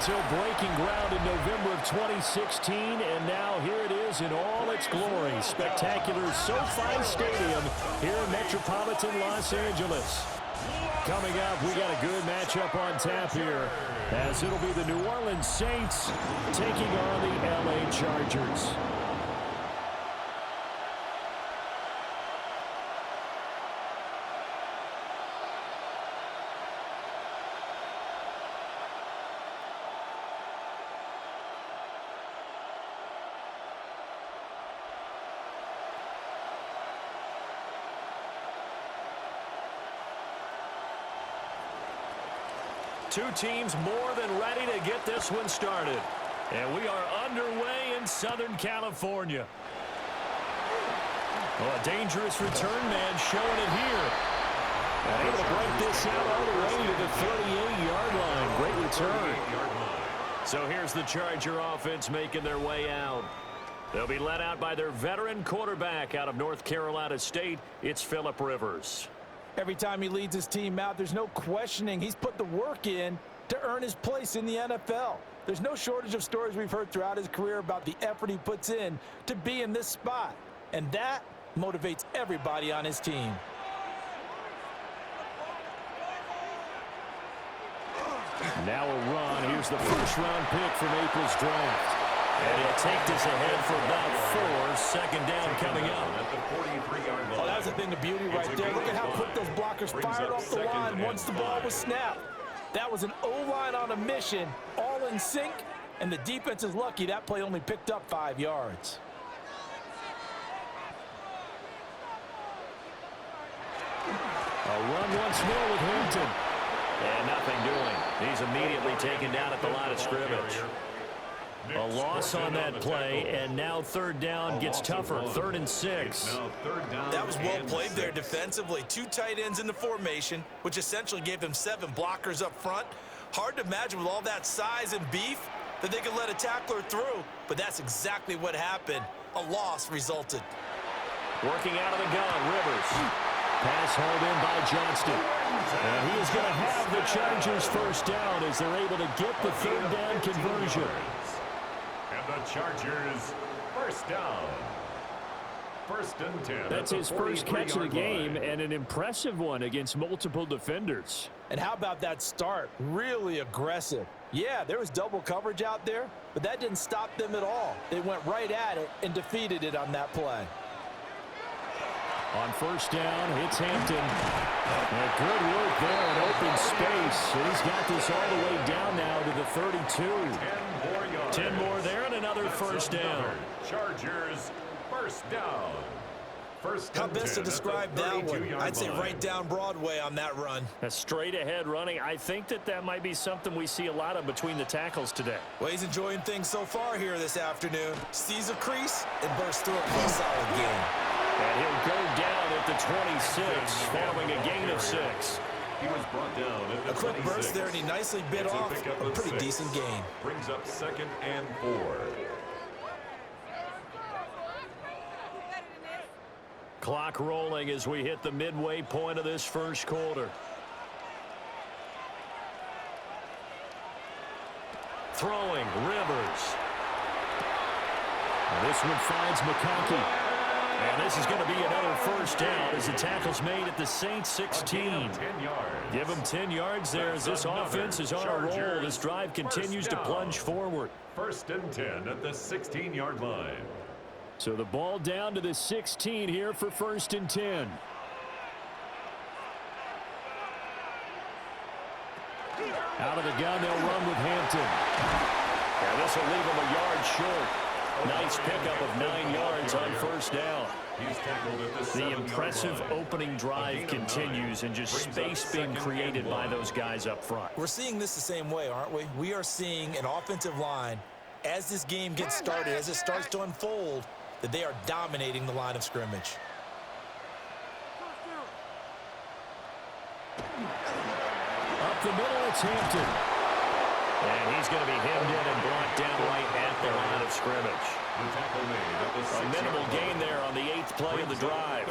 until breaking ground in November of 2016, and now here it is in all its glory. Spectacular SoFi Stadium here in metropolitan Los Angeles. Coming up, we got a good matchup on tap here, as it'll be the New Orleans Saints taking on the LA Chargers. Two teams more than ready to get this one started. And we are underway in Southern California. Well, a dangerous return man showing it here. And able to break this out all the way to the 38-yard line. Great return. So here's the Charger offense making their way out. They'll be led out by their veteran quarterback out of North Carolina State. It's Phillip Rivers. Every time he leads his team out, there's no questioning. He's put the work in to earn his place in the NFL. There's no shortage of stories we've heard throughout his career about the effort he puts in to be in this spot. And that motivates everybody on his team. Now a run. Here's the first-round pick from April's draft. And he'll take this ahead for about 4. Second down coming up. Oh, that was a thing of beauty right there. Look at how quick those blockers fired off the line once the ball was snapped. That was an O-line on a mission, all in sync, and the defense is lucky that play only picked up 5 yards. A run once more with Hampton. And nothing doing. He's immediately taken down at the line of scrimmage. A loss on that play, and now third down gets tougher. 3rd and 6. That was well played there defensively. 2 tight ends in the formation, which essentially gave them 7 blockers up front. Hard to imagine with all that size and beef that they could let a tackler through, but that's exactly what happened. A loss resulted. Working out of the gun, Rivers. Pass hauled in by Johnston. And he is going to have the Chargers first down as they're able to get the 3rd down conversion. The Chargers first down. 1st and 10. That's his first catch of the game, and an impressive one against multiple defenders. And how about that start? Really aggressive. Yeah, there was double coverage out there, but that didn't stop them at all. They went right at it and defeated it on that play. On first down, it's Hampton. And good work there in open space. And he's got this all the way down now to the 32. 10 more there and another first down. Chargers first down. How best to describe that one? I'd say right down Broadway on that run. A straight ahead running. I think that might be something we see a lot of between the tackles today. Well, he's enjoying things so far here this afternoon. Sees a crease and bursts through it for a solid game. And he'll go down at the 26 following a gain of 6. He was brought down at the a quick burst there, and he nicely bit off a pretty decent gain. Brings up 2nd and 4. Clock rolling as we hit the midway point of this first quarter. Throwing, Rivers. And this one finds McConkey. And this is going to be another first down as the tackle's made at the Saints 16. Give them 10 yards there as this offense is on a roll. This drive continues to plunge forward. 1st and 10 at the 16-yard line. So the ball down to the 16 here for 1st and 10. Out of the gun, they'll run with Hampton. And this will leave them a yard short. Nice pickup of 9 yards on first down. He's tackled at the impressive opening drive continues, and just space being created by those guys up front. We're seeing this the same way, aren't we? We are seeing an offensive line, as this game gets started, as it starts to unfold, that they are dominating the line of scrimmage. Up the middle, it's Hampton. And he's going to be hemmed in and brought down right at the line of scrimmage. A minimal gain there on the 8th play of the drive.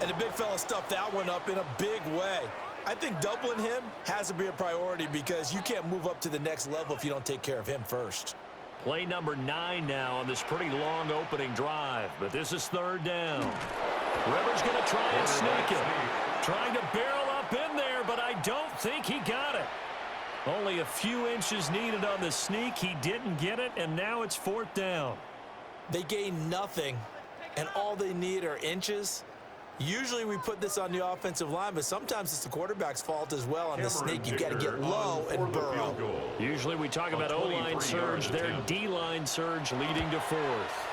And the big fella stuffed that one up in a big way. I think doubling him has to be a priority because you can't move up to the next level if you don't take care of him first. Play number 9 now on this pretty long opening drive, but this is third down. Rivers going to try and sneak it. Trying to barrel up in there, but I don't think he got it. Only a few inches needed on the sneak. He didn't get it, and now it's fourth down. They gain nothing, and all they need are inches. Usually we put this on the offensive line, but sometimes it's the quarterback's fault as well on the sneak. You've got to get low and burrow. Usually we talk about O-line surge, their D-line surge leading to fourth.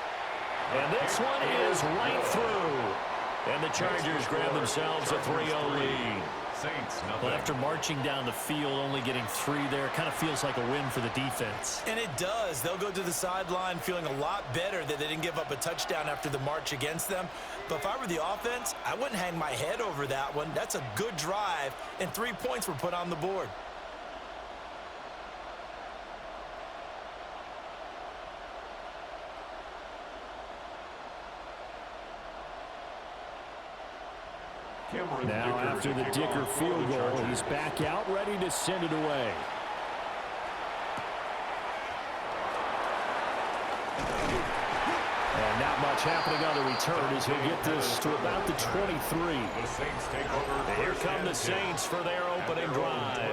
And this one is right through. And the Chargers grab themselves a 3-0 lead. Well, after marching down the field, only getting 3 there, kind of feels like a win for the defense. And it does. They'll go to the sideline feeling a lot better that they didn't give up a touchdown after the march against them. But if I were the offense, I wouldn't hang my head over that one. That's a good drive, and 3 points were put on the board. Now after the Dicker field goal, he's back out ready to send it away. And not much happening on the return as he'll get this to about the 23. And here come the Saints for their opening drive.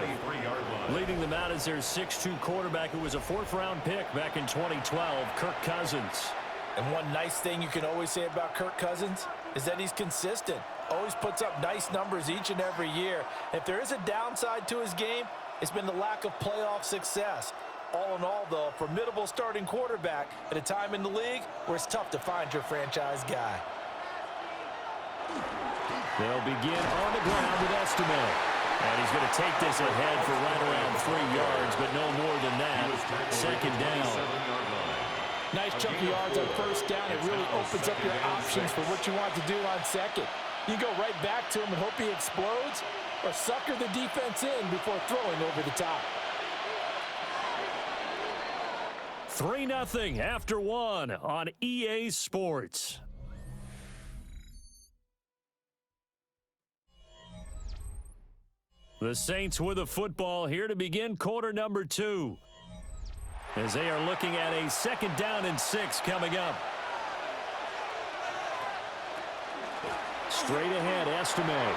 Leading them out is their 6'2 quarterback who was a 4th-round pick back in 2012, Kirk Cousins. And one nice thing you can always say about Kirk Cousins is that he's consistent. Always puts up nice numbers each and every year. If there is a downside to his game, it's been the lack of playoff success. All in all, though, a formidable starting quarterback at a time in the league where it's tough to find your franchise guy. They'll begin on the ground with Estime. And he's going to take this ahead for right around 3 yards, but no more than that. Second down. Nice chunky yards on first down. It really opens up your options for what you want to do on second. You go right back to him and hope he explodes, or sucker the defense in before throwing over the top. 3-0 after 1 on EA Sports. The Saints with the football here to begin quarter number 2. As they are looking at a 2nd down and 6 coming up. Straight ahead, Estime.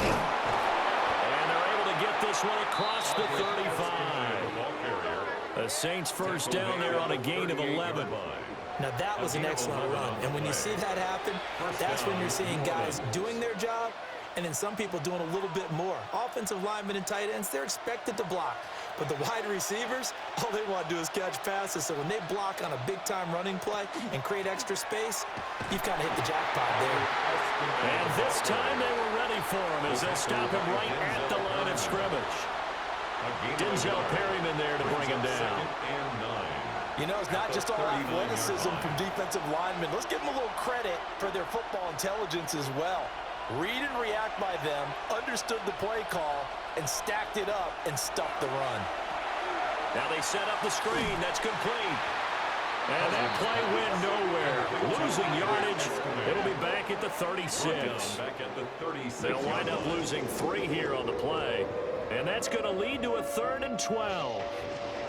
And they're able to get this one across the 35. The Saints first down there on a gain of 11. Now that was an excellent run. And when you see that happen, that's when you're seeing guys doing their job and then some people doing a little bit more. Offensive linemen and tight ends, they're expected to block. But the wide receivers, all they want to do is catch passes. So when they block on a big-time running play and create extra space, you've kind of hit the jackpot there. And this time they were ready for him as they stop him right at the line of scrimmage. Denzel Perryman there to bring him down. You know, it's not just all athleticism from defensive linemen. Let's give them a little credit for their football intelligence as well. Read and react by them, understood the play call, and stacked it up and stuffed the run. Now they set up the screen. That's complete. And that play went nowhere. Losing yardage. It'll be back at the 36. They'll wind up losing 3 here on the play. And that's going to lead to a 3rd and 12.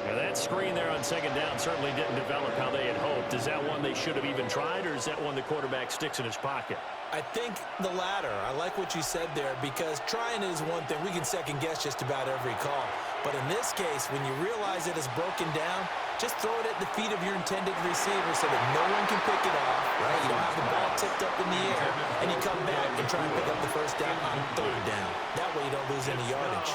And that screen there on 2nd down certainly didn't develop how they had hoped. Is that one they should have even tried, or is that one the quarterback sticks in his pocket? I think the latter. I like what you said there, because trying is one thing. We can second-guess just about every call. But in this case, when you realize it is broken down, just throw it at the feet of your intended receiver so that no one can pick it off, right? You don't have the ball tipped up in the air, and you come back and try and pick up the first down on 3rd down. That way you don't lose any yardage.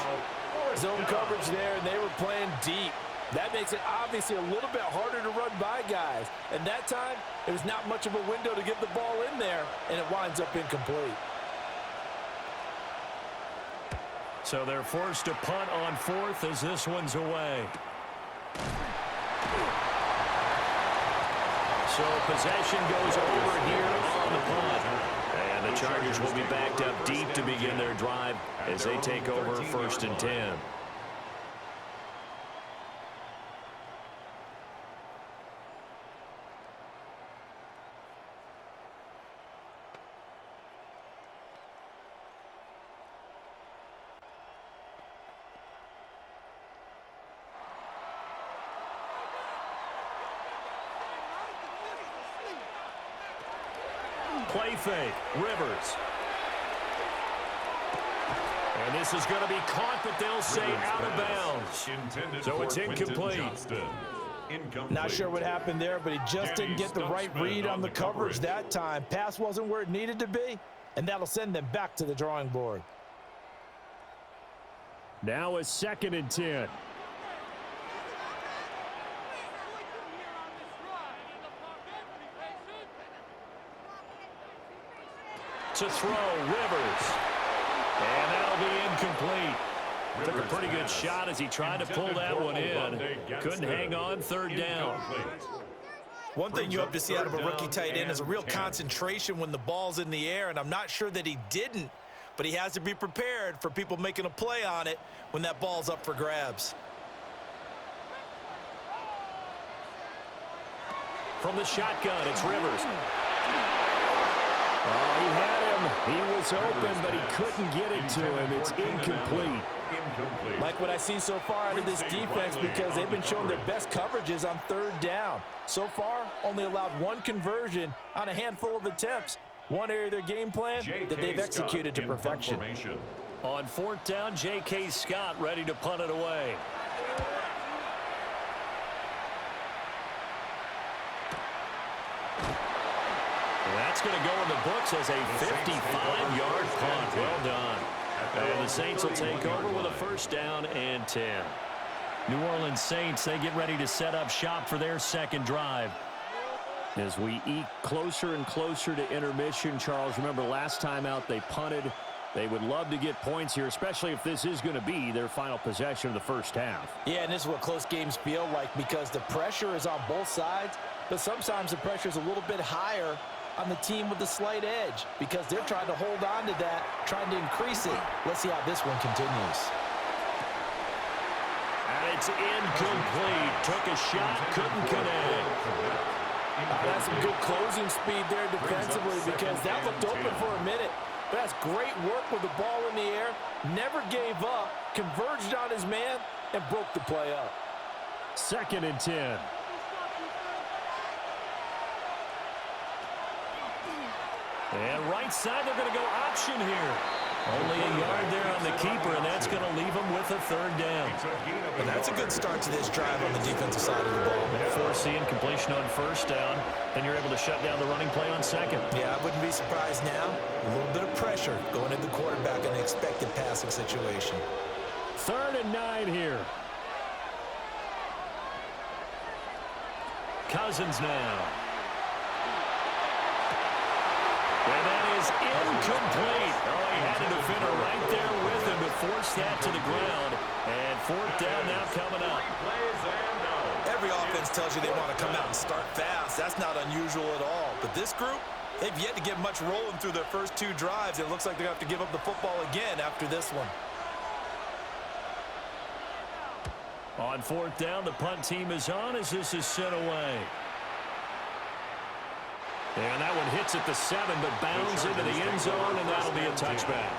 Zone coverage there, and they were playing deep. That makes it obviously a little bit harder to run by guys. And that time, it was not much of a window to get the ball in there, and it winds up incomplete. So they're forced to punt on 4th as this one's away. So possession goes over here on the punt. And the Chargers will be backed up deep to begin their drive as they take over 1st and 10. play fake. Rivers. And this is going to be caught, but they'll say out of bounds. So it's incomplete. Not sure what happened there, but he just didn't get the right read on the coverage that time. Pass wasn't where it needed to be, and that'll send them back to the drawing board. Now a 2nd and 10. To throw, Rivers. And that'll be incomplete. Took a pretty good shot as he tried to pull that one in. Couldn't hang on 3rd down. One thing you hope to see out of a rookie tight end is a real concentration when the ball's in the air, and I'm not sure that he didn't, but he has to be prepared for people making a play on it when that ball's up for grabs. From the shotgun, it's Rivers. Oh, he had him. He was open, but he couldn't get it to him. It's incomplete. Like what I see so far out of this defense, because they've been showing their best coverages on 3rd down. So far, only allowed 1 conversion on a handful of attempts. One area of their game plan that they've executed to perfection. On 4th down, J.K. Scott ready to punt it away. That's going to go in the books as a 55-yard punt. Well done. And the Saints will take over with a 1st down and 10. New Orleans Saints, they get ready to set up shop for their 2nd drive. As we eke closer and closer to intermission, Charles, remember last time out they punted. They would love to get points here, especially if this is going to be their final possession of the 1st half. Yeah, and this is what close games feel like, because the pressure is on both sides, but sometimes the pressure is a little bit higher on the team with the slight edge, because they're trying to hold on to that, trying to increase it. Let's see how this one continues. And it's incomplete. Took a shot, couldn't connect. That's some good closing speed there defensively, because that looked open for a minute. But that's great work with the ball in the air. Never gave up, converged on his man, and broke the play up. 2nd and 10. And right side, they're going to go option here. Only a yard there on the keeper, and that's going to leave them with a 3rd down. And that's a good start to this drive on the defensive side of the ball. Forcing completion on 1st down, then you're able to shut down the running play on 2nd. Yeah, I wouldn't be surprised now. A little bit of pressure going into the quarterback in an expected passing situation. 3rd and 9 here. Cousins now. And that is incomplete. Oh, he had a defender right there with him to force that to the ground. And 4th down now coming up. Every offense tells you they want to come out and start fast. That's not unusual at all. But this group, they've yet to get much rolling through their first 2 drives. It looks like they're going to have to give up the football again after this one. On 4th down, the punt team is on as this is sent away. And that one hits at the 7, but bounds into the end zone, and that'll be a touchback.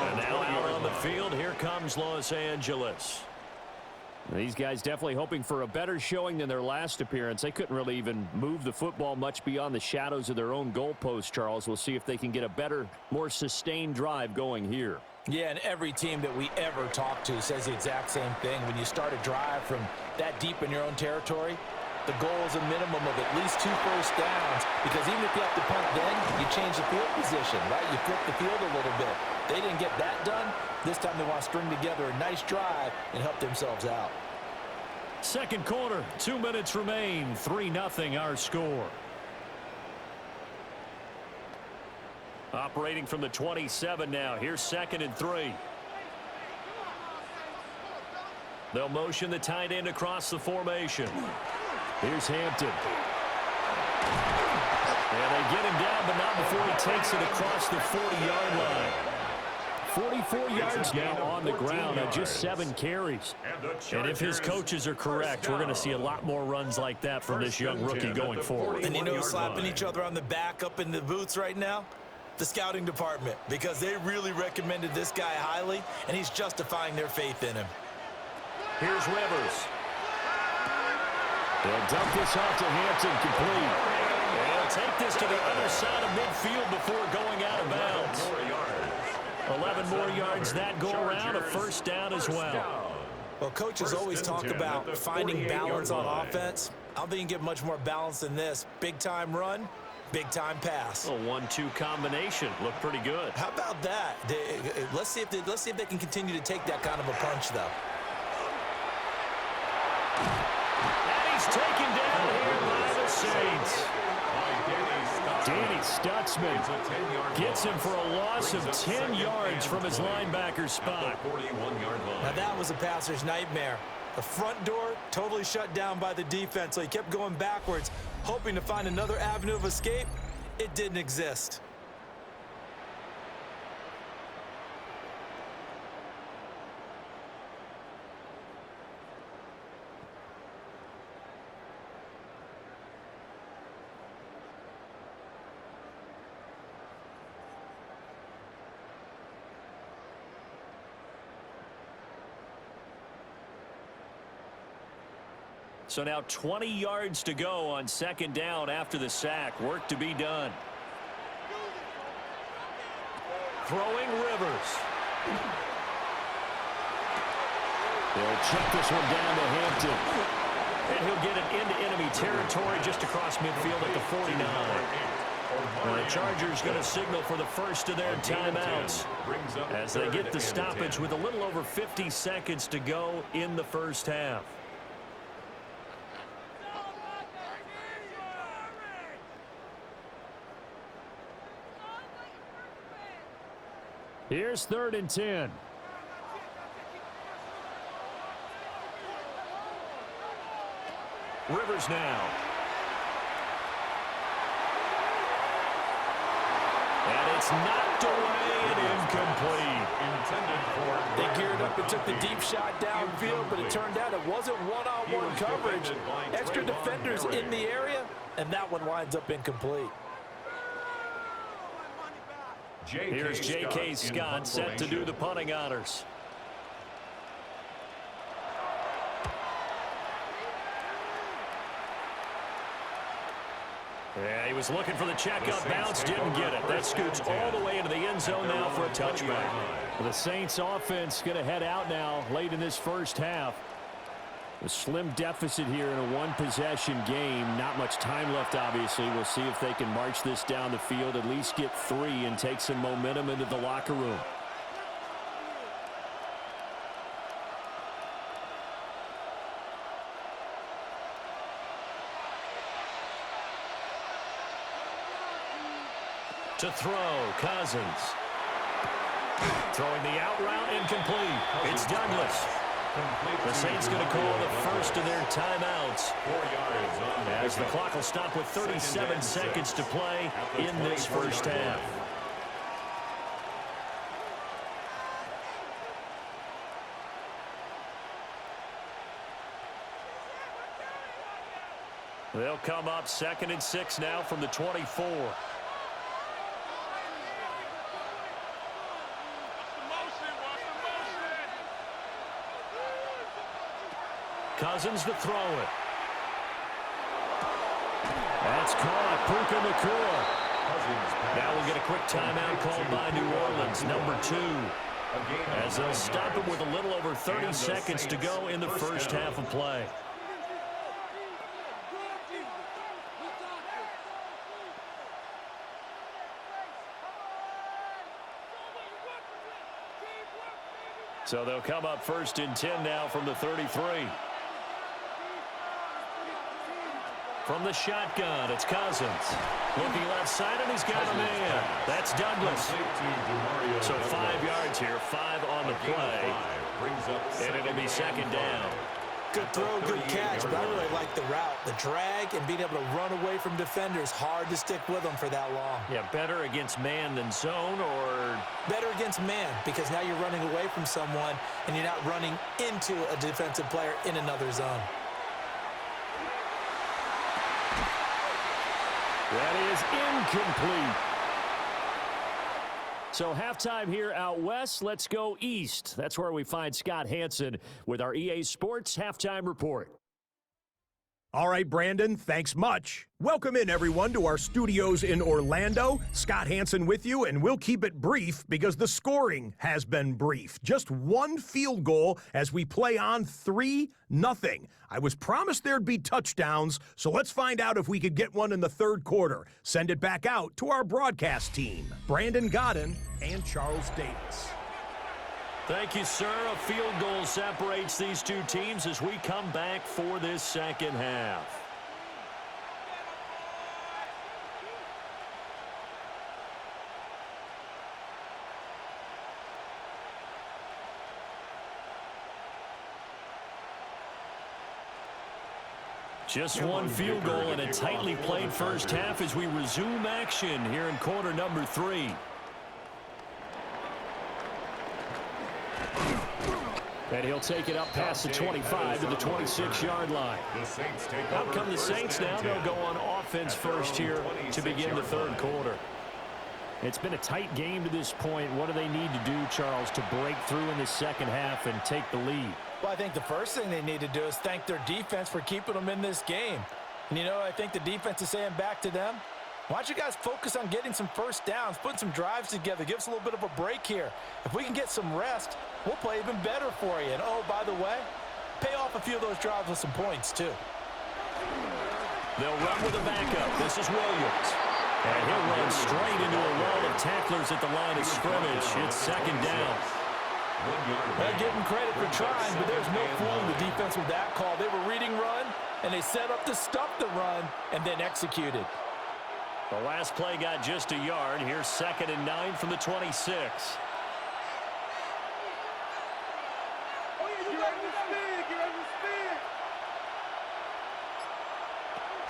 And now out on the field, here comes Los Angeles. These guys definitely hoping for a better showing than their last appearance. They couldn't really even move the football much beyond the shadows of their own goalpost, Charles. We'll see if they can get a better, more sustained drive going here. Yeah, and every team that we ever talk to says the exact same thing. When you start a drive from that deep in your own territory, the goal is a minimum of at least 2 first downs, because even if you have to punt then, you change the field position, right? You flip the field a little bit. They didn't get that done. This time they want to string together a nice drive and help themselves out. 2nd quarter, 2 minutes remain, 3-0 our score. Operating from the 27 now. Here's 2nd and 3. They'll motion the tight end across the formation. Here's Hampton. And they get him down, but not before he takes it across the 40-yard line. 44 yards now on the ground on just 7 carries. And if his coaches are correct, we're going to see a lot more runs like that from this young rookie going forward. And you know, slapping each other on the back up in the booths right now? The scouting department, because they really recommended this guy highly, and he's justifying their faith in him. Here's Rivers. They'll dump this off to Hampton, complete. And he'll take this to the other side of midfield before going out of bounds. 11 more yards that go around, a first down as well. Well, coaches always talk about finding balance on offense. I don't think you can get much more balance than this. Big-time run, big-time pass. A 1-2 combination. Looked pretty good. How about that? Let's see if they can continue to take that kind of a punch, though. And he's taken down here by the Saints. Danny Stutzman gets him for a loss of 10 yards from his linebacker spot. Now that was a passer's nightmare. The front door totally shut down by the defense, so he kept going backwards, hoping to find another avenue of escape. It didn't exist. So now 20 yards to go on second down after the sack. Work to be done. Throwing Rivers. They'll check this one down to Hampton. And he'll get it into enemy territory just across midfield at the 49. And the Chargers going to signal for the first of their timeouts as they get the stoppage with a little over 50 seconds to go in the first half. Here's 3rd and 10. Rivers now. And it's knocked away and incomplete. They geared up and took the deep shot downfield, but it turned out it wasn't one-on-one coverage. Extra defenders in the area, and that one winds up incomplete. Here's J.K. Scott set to do the punting honors. Yeah, he was looking for the checkup bounce, didn't get it. That scoots all the way into the end zone now for a touchback. The Saints offense going to head out now late in this first half. A slim deficit here in a one-possession game. Not much time left, obviously. We'll see if they can march this down the field, at least get 3 and take some momentum into the locker room. To throw, Cousins. Throwing the out route, incomplete. It's Douglas. The Saints going to call the first of their timeouts as the clock will stop with 37 seconds to play in this first half. They'll come up 2nd and 6 now from the 24. Cousins to throw it. That's caught. Puka Nacua. Now we'll get a quick timeout called by New Orleans, number 2. As they'll stop him with a little over 30 seconds to go in the first half of play. So they'll come up 1st and 10 now from the 33. From the shotgun, it's Cousins. Looking left side, and he's got a man. That's Douglas. So 5 yards here, 5 on the play. And it'll be 2nd down. Good throw, good catch, but I really like the route. The drag and being able to run away from defenders. Hard to stick with them for that long. Yeah, better against man than zone, or? Better against man, because now you're running away from someone and you're not running into a defensive player in another zone. That is incomplete. So halftime here out west. Let's go east. That's where we find Scott Hanson with our EA Sports Halftime Report. All right, Brandon, thanks much. Welcome in, everyone, to our studios in Orlando. Scott Hansen with you, and we'll keep it brief because the scoring has been brief. Just one field goal as we play on 3-0. I was promised there'd be touchdowns, so let's find out if we could get one in the third quarter. Send it back out to our broadcast team, Brandon Godden and Charles Davis. Thank you, sir. A field goal separates these two teams as we come back for this second half. Just one field goal and a tightly played first half as we resume action here in quarter number 3. And he'll take it up past the 25 to the 26-yard line. Out come the Saints now. They'll go on offense first here to begin the third quarter. It's been a tight game to this point. What do they need to do, Charles, to break through in the second half and take the lead? Well, I think the first thing they need to do is thank their defense for keeping them in this game. And, you know, I think the defense is saying back to them, why don't you guys focus on getting some first downs, putting some drives together, give us a little bit of a break here. If we can get some rest, we'll play even better for you. And, oh, by the way, pay off a few of those drives with some points, too. They'll run with a backup. This is Williams. And he'll run straight into a wall of tacklers at the line of scrimmage. It's second down. Well, give them credit for trying, but there's no fooling the defense with that call. They were reading run, and they set up to stop the run and then executed. The last play got just a yard. Here's 2nd and 9 from the 26.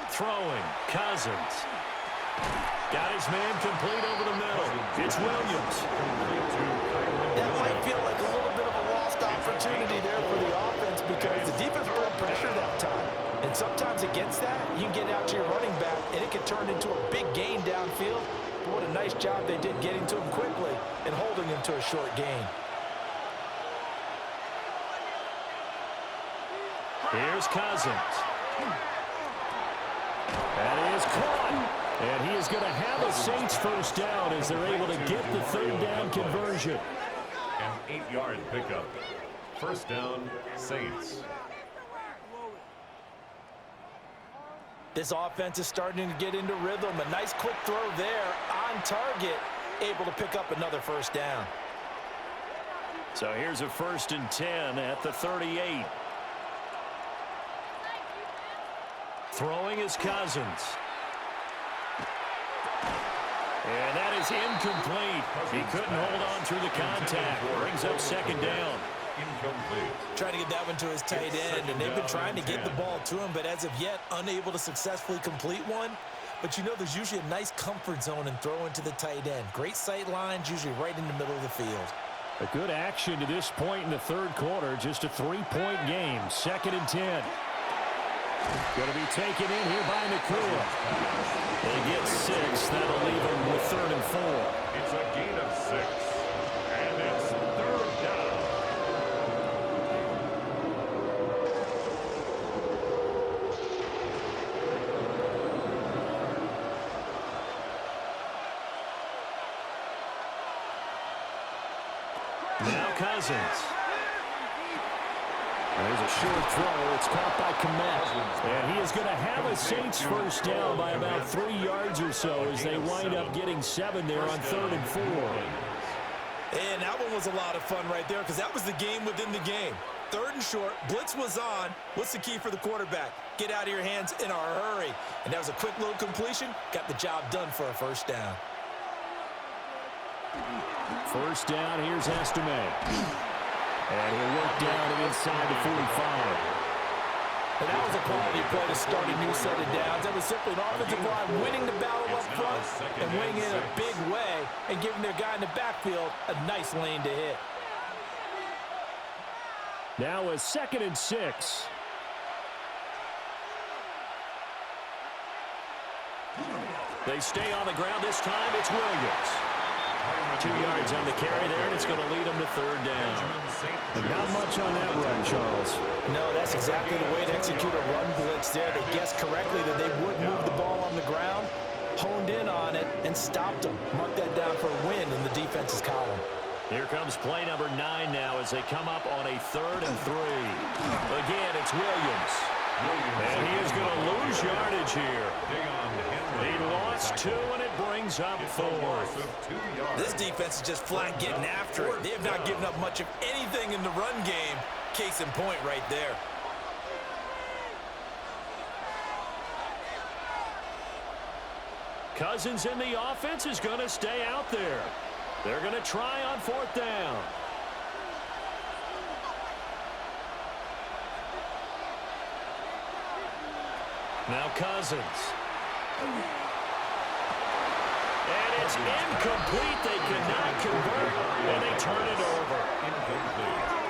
Throwing, Cousins. Got his man complete over the middle. It's Williams. That might feel like a little bit of a lost opportunity there for the offense because the defense put pressure that time. And sometimes against that, you can get out to your running back, and it can turn into a big gain downfield. But what a nice job they did getting to him quickly and holding him to a short gain. Here's Cousins. That is caught. And he is going to have a Saints first down as they're able to get the third down conversion. An 8-yard pickup. First down, Saints. This offense is starting to get into rhythm. A nice quick throw there on target, able to pick up another first down. So here's a 1st and 10 at the 38. Throwing is Cousins. And that is incomplete. He couldn't hold on through the contact. Brings up 2nd down. Incomplete. Trying to get that one to his tight end, and they've been trying to get the ball to him, but as of yet, unable to successfully complete one. But you know, there's usually a nice comfort zone in throwing to the tight end. Great sight lines, usually right in the middle of the field. A good action to this point in the third quarter. Just a 3-point game. 2nd and 10. Going to be taken in here by Nakua. They get 6. That'll leave them with 3rd and 4. It's a gain of 6. And it's 3rd down. Now Cousins. There's a short throw. It's caught by Komet. And he is going to have a Saints first down by about 3 yards or so as they wind up getting 7 there on 3rd and 4. And that one was a lot of fun right there because that was the game within the game. 3rd and short, blitz was on. What's the key for the quarterback? Get out of your hands in a hurry. And that was a quick little completion. Got the job done for a first down. First down, here's Estime. And he'll work down and inside the 45. And that was a quality play to start a new set of downs. That was simply an offensive line winning the battle up front and winning in a big way and giving their guy in the backfield a nice lane to hit. Now a 2nd and 6. They stay on the ground this time. It's Williams. 2 yards on the carry there, and it's going to lead them to third down. Not much on that run, Charles. No, that's exactly the way to execute a run blitz there. They guessed correctly that they would move the ball on the ground, honed in on it, and stopped them. Mark that down for a win in the defense's column. Here comes play number 9 now as they come up on a 3rd and 3. Again, it's Williams. And he is going to lose yardage here. He lost 2, and it brings up 4th. This defense is just flat getting after it. They have not given up much of anything in the run game. Case in point right there. Cousins in the offense is going to stay out there. They're going to try on 4th down. Now Cousins. And it's incomplete. They cannot convert, and they turn it over.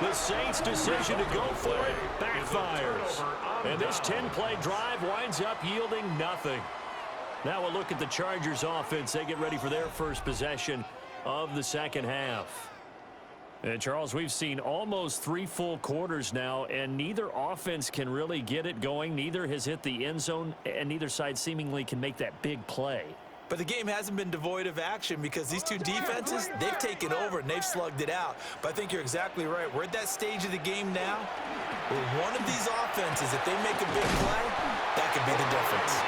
The Saints' decision to go for it backfires. And this 10-play drive winds up yielding nothing. Now we'll look at the Chargers' offense. They get ready for their first possession of the second half. And Charles, we've seen almost 3 full quarters now, and neither offense can really get it going. Neither has hit the end zone, and neither side seemingly can make that big play. But the game hasn't been devoid of action because these two defenses, they've taken over and they've slugged it out. But I think you're exactly right. We're at that stage of the game now where one of these offenses, if they make a big play, that could be the difference.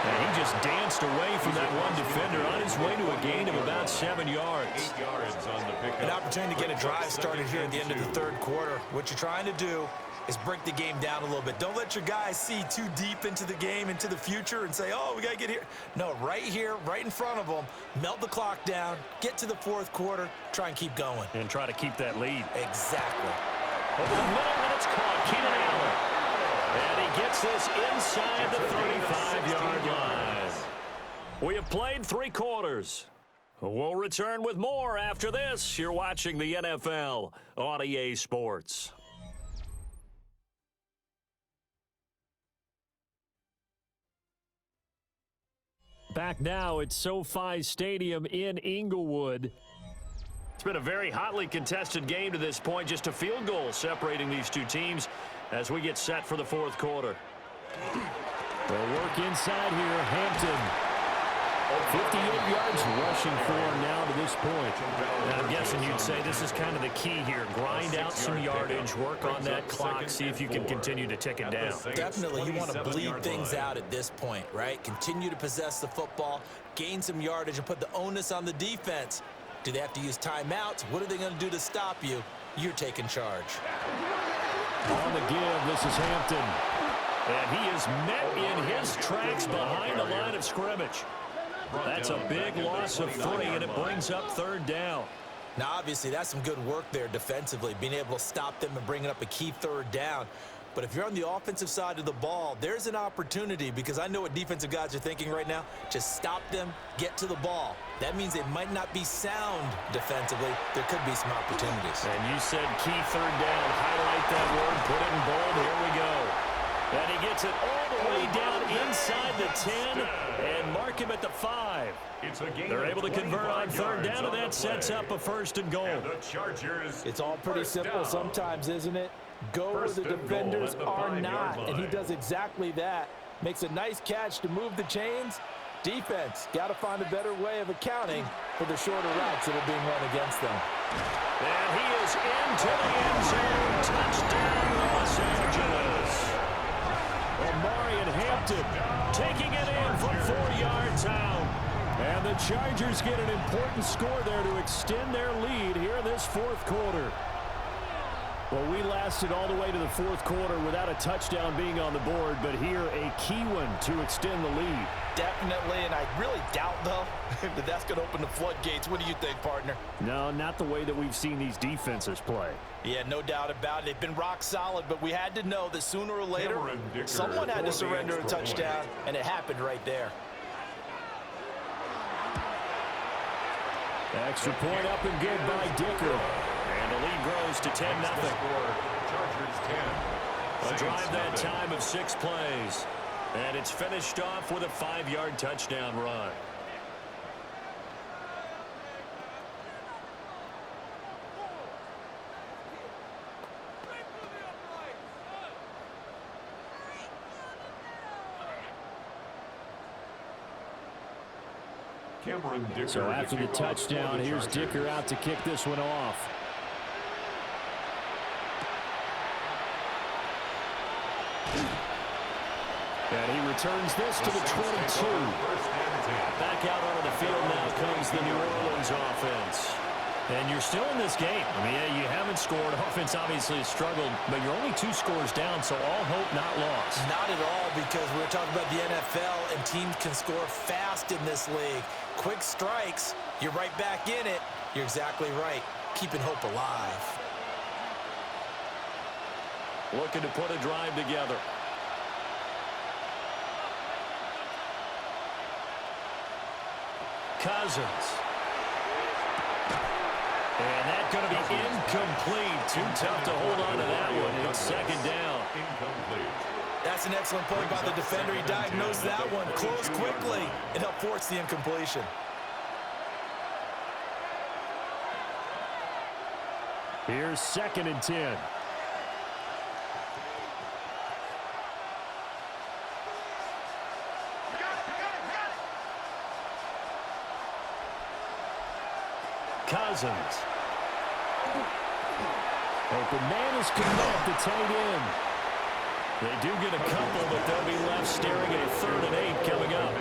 And he just danced away from that one defender on his way to a gain of about 7 yards. An opportunity to get a drive started here at the end of the 3rd quarter. What you're trying to do is break the game down a little bit. Don't let your guys see too deep into the game, into the future, and say, oh, we got to get here. No, right here, right in front of them, melt the clock down, get to the 4th quarter, try and keep going. And try to keep that lead. Exactly. Over the middle, and it's caught. Keenan Allen. And he gets this inside the 35-yard line. We have played 3 quarters. We'll return with more after this. You're watching the NFL on EA Sports. Back now at SoFi Stadium in Inglewood. It's been a very hotly contested game to this point. Just a field goal separating these two teams as we get set for the 4th quarter. They'll work inside here. Hampton. 58 yards rushing for him now to this point. And I'm guessing you'd say this is kind of the key here. Grind out some yardage, work on that clock, see if you can continue to tick it down. Definitely, you want to bleed things out at this point, right? Continue to possess the football, gain some yardage, and put the onus on the defense. Do they have to use timeouts? What are they going to do to stop you? You're taking charge. On the give, this is Hampton. And he is met in his tracks behind the line of scrimmage. That's a big loss of 3, and it brings up 3rd down. Now, obviously, that's some good work there defensively, being able to stop them and bringing up a key 3rd down. But if you're on the offensive side of the ball, there's an opportunity, because I know what defensive guys are thinking right now. Just stop them, get to the ball. That means it might not be sound defensively. There could be some opportunities. And you said key 3rd down. Highlight that word, put it in bold. Here we go. And he gets it all the way down inside the 10 and mark him at the 5. They're able to convert on 3rd down, and that sets up a 1st and goal. It's all pretty simple sometimes, isn't it? Go where the defenders are not, and he does exactly that. Makes a nice catch to move the chains. Defense, got to find a better way of accounting for the shorter routes that are being run against them. And he is into the end zone. Touchdown, Los Angeles. Omarion Hampton taking it in from 4 yards out. And the Chargers get an important score there to extend their lead here in this 4th quarter. Well, we lasted all the way to the 4th quarter without a touchdown being on the board, but here a key one to extend the lead. Definitely, and I really doubt, though, that that's going to open the floodgates. What do you think, partner? No, not the way that we've seen these defenses play. Yeah, no doubt about it. They've been rock solid, but we had to know that sooner or later, someone had to surrender a touchdown, and it happened right there. Extra point up and good by Dicker. And the lead grows to 10-0. A drive that time of 6 plays. And it's finished off with a 5-yard touchdown run. So after the touchdown, here's Dicker out to kick this one off. And he returns this to the 22. Back out onto the field now comes the New Orleans offense. And you're still in this game. I mean, yeah, you haven't scored. Offense obviously has struggled, but you're only 2 scores down, so all hope not lost. Not at all, because we're talking about the NFL, and teams can score fast in this league. Quick strikes, you're right back in it. You're exactly right. Keeping hope alive. Looking to put a drive together. Cousins. And that's going to be incomplete. Too tough to hold on to that one. It's second down. That's an excellent play by the defender. He diagnosed that one, closed quickly, and helped force the incompletion. Here's 2nd and 10. Cousins. Open man is connected to tight end. They do get a couple, but they'll be left staring at a 3rd and 8 coming up.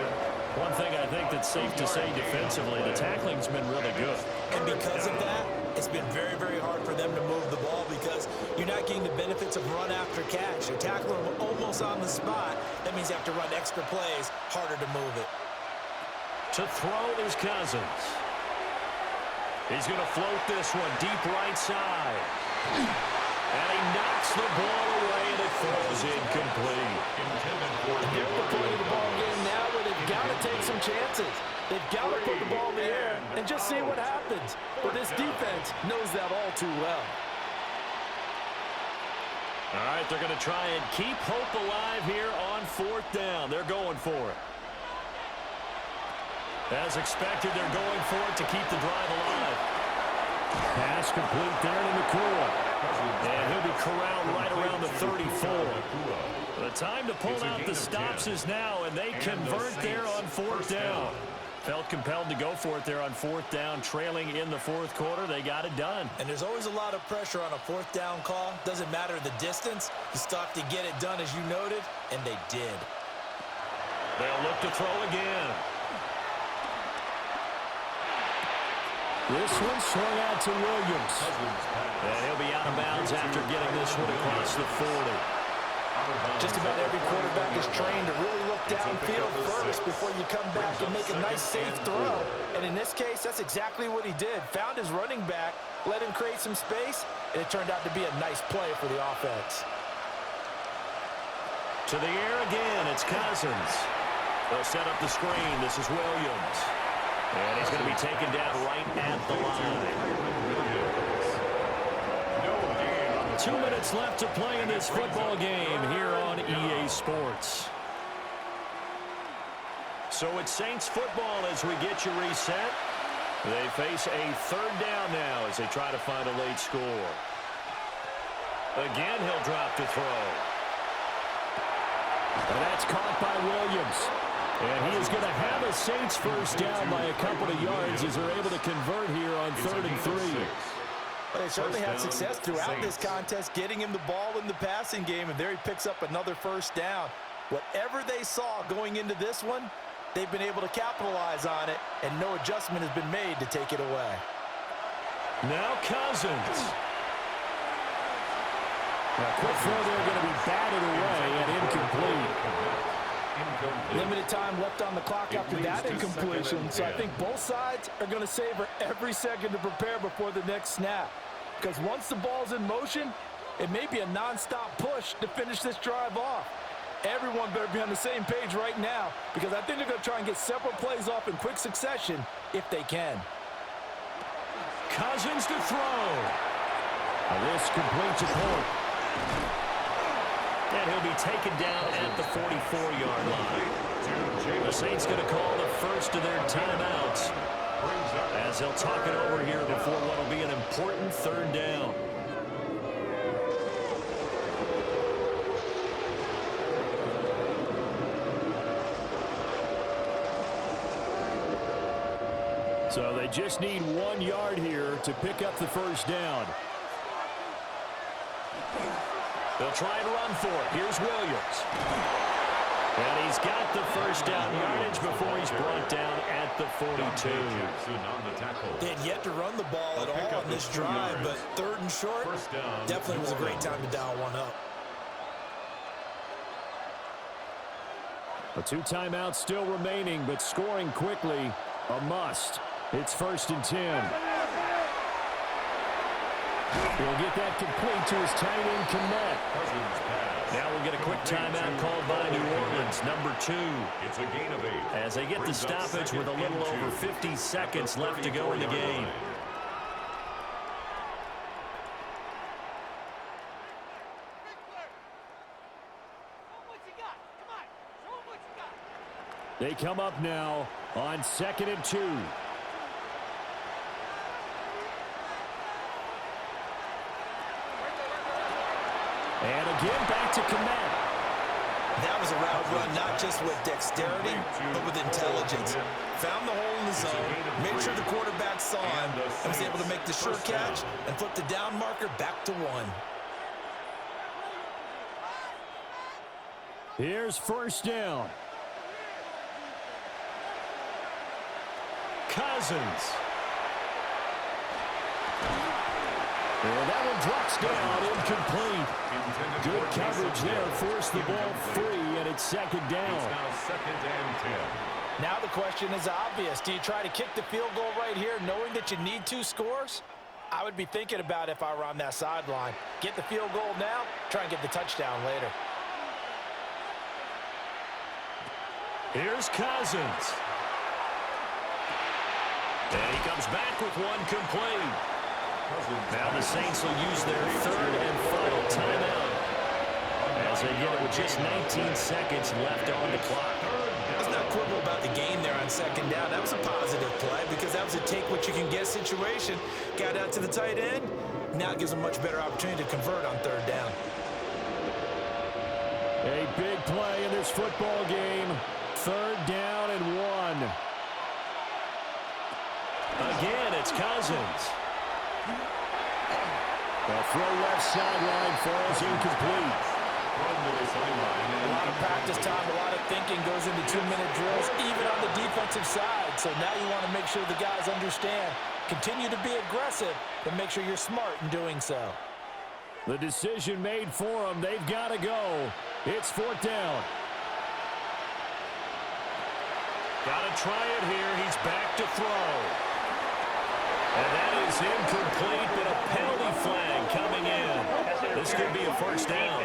One thing I think that's safe to say defensively, the tackling's been really good. And because of that, it's been very, very hard for them to move the ball because you're not getting the benefits of run after catch. You're tackling them almost on the spot. That means you have to run extra plays, harder to move it. To throw is Cousins. He's going to float this one deep right side. And he knocks the ball away, and it throws incomplete. And they're at the point of the ball game now where they've got to take some chances. They've got to put the ball in the air and just see what happens. But this defense knows that all too well. All right, they're going to try and keep hope alive here on 4th down. They're going for it. As expected, they're going for it to keep the drive alive. Pass complete there to Nakua. And he'll be corralled right around the 34. The time to pull out the stops is now, and they convert there on 4th down. Felt compelled to go for it there on 4th down, trailing in the 4th quarter. They got it done. And there's always a lot of pressure on a 4th down call. Doesn't matter the distance. You still have to get it done, as you noted, and they did. They'll look to throw again. This one swung out to Williams. And he'll be out of bounds after getting this one across the 40. Just about every quarterback is trained to really look downfield first before you come back and make a nice, safe throw. And in this case, that's exactly what he did. Found his running back, let him create some space, and it turned out to be a nice play for the offense. To the air again, it's Cousins. They'll set up the screen. This is Williams. And he's going to be taken down right at the line. 2 minutes left to play in this football game here on EA Sports. So it's Saints football as we get you reset. They face a 3rd down now as they try to find a late score. Again, he'll drop to throw. And that's caught by Williams. And he is going to have a Saints first down by a couple of yards as they're able to convert here on 3rd and 3. Well, they certainly had success throughout this contest, getting him the ball in the passing game, and there he picks up another first down. Whatever they saw going into this one, they've been able to capitalize on it, and no adjustment has been made to take it away. Now Cousins. A quick throw there going to be batted away and incomplete. Limited time left on the clock after that incompletion, so I think both sides are going to savor every second to prepare before the next snap. Because once the ball's in motion, it may be a non-stop push to finish this drive off. Everyone better be on the same page right now, because I think they're going to try and get several plays off in quick succession if they can. Cousins to throw. This completes a point. And he'll be taken down at the 44-yard line. The Saints going to call the first of their timeouts as they'll talk it over here before what will be an important 3rd down. So they just need 1 yard here to pick up the first down. They'll try and run for it. Here's Williams. And he's got the first down yardage before he's brought down at the 42. They had yet to run the ball at all on this drive, but 3rd and short definitely was a great time to dial one up. A 2 timeouts still remaining, but scoring quickly, a must. It's 1st and 10. He'll get that complete to his tight end, Kmet. Now we'll get a quick timeout called by New Orleans, number 2. It's a gain of 8. As they get the stoppage with a little over 50 seconds left to go in the game. They come up now on 2nd and 2. And again, back to Kmet. That was a route run, not just with dexterity, but with intelligence. Found the hole in the zone, made sure the quarterback saw him, and was able to make the sure catch and flip the down marker back to 1. Here's 1st down. Cousins. And that one drops down, incomplete. Good coverage there, forced the ball free, and it's 2nd down. It's now 2nd and 10. Now the question is obvious. Do you try to kick the field goal right here knowing that you need 2 scores? I would be thinking about it if I were on that sideline. Get the field goal now, try and get the touchdown later. Here's Cousins. And he comes back with one complete. Now the Saints will use their 3rd and final timeout as they get it with just 19 seconds left on the clock. Let's not quibble about the game there on 2nd down. That was a positive play because that was a take-what-you-can-get situation. Got out to the tight end. Now it gives them a much better opportunity to convert on 3rd down. A big play in this football game. 3rd down and 1. Again, it's Cousins. The throw left sideline falls incomplete. A lot of practice time, a lot of thinking goes into 2-minute drills, even on the defensive side. So now you want to make sure the guys understand. Continue to be aggressive, but make sure you're smart in doing so. The decision made for them. They've got to go. It's 4th down. Got to try it here. He's back to throw. And that is incomplete, but a penalty flag coming in. This could be a 1st down.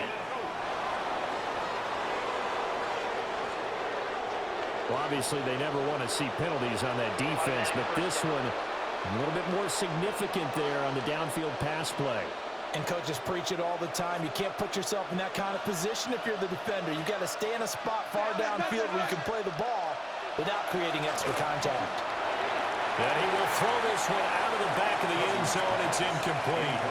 Well, obviously, they never want to see penalties on that defense, but this one a little bit more significant there on the downfield pass play. And coaches preach it all the time. You can't put yourself in that kind of position if you're the defender. You've got to stay in a spot far downfield where you can play the ball without creating extra contact. And he will throw this one out of the back of the end zone. It's incomplete.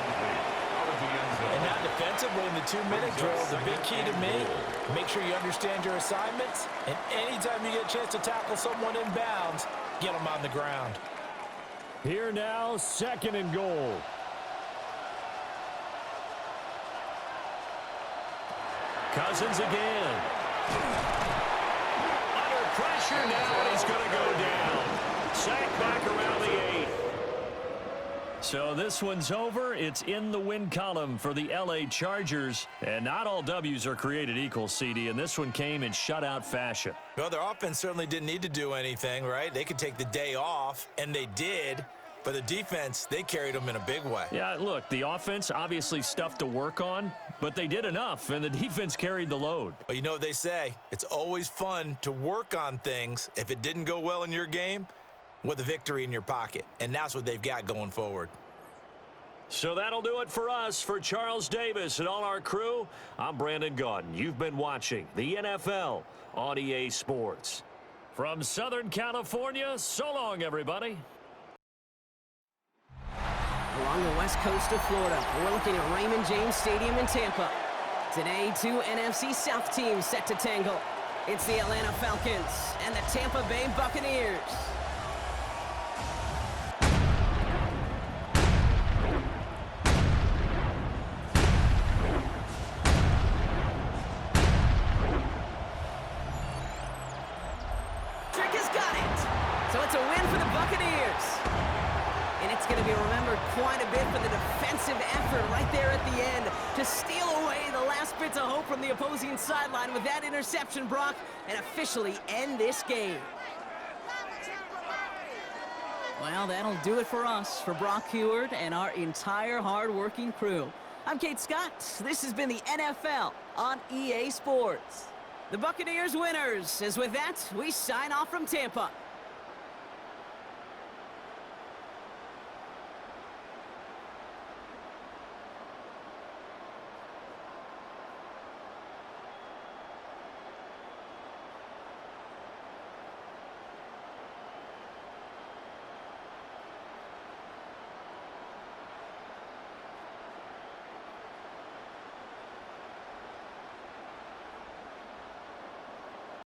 And now defensively in the 2-minute drill, the big key to me, make sure you understand your assignments, and anytime you get a chance to tackle someone in bounds, get them on the ground. Here now, 2nd and goal. Cousins again. Under pressure now, and he's going to go down. Sack back around the 8. So this one's over. It's in the win column for the L.A. Chargers. And not all W's are created equal, CD, and this one came in shutout fashion. Well, their offense certainly didn't need to do anything, right? They could take the day off, and they did. But the defense, they carried them in a big way. Yeah, look, the offense obviously stuff to work on, but they did enough, and the defense carried the load. Well, you know what they say. It's always fun to work on things. If it didn't go well in your game, with a victory in your pocket. And that's what they've got going forward. So that'll do it for us. For Charles Davis and all our crew, I'm Brandon Gaudin. You've been watching the NFL on EA Sports. From Southern California, so long, everybody. Along the west coast of Florida, we're looking at Raymond James Stadium in Tampa. Today, 2 NFC South teams set to tangle. It's the Atlanta Falcons and the Tampa Bay Buccaneers. So it's a win for the Buccaneers. And it's going to be remembered quite a bit for the defensive effort right there at the end to steal away the last bits of hope from the opposing sideline with that interception, Brock, and officially end this game. Well, that'll do it for us, for Brock Heward and our entire hard-working crew. I'm Kate Scott. This has been the NFL on EA Sports. The Buccaneers winners, as with that, we sign off from Tampa.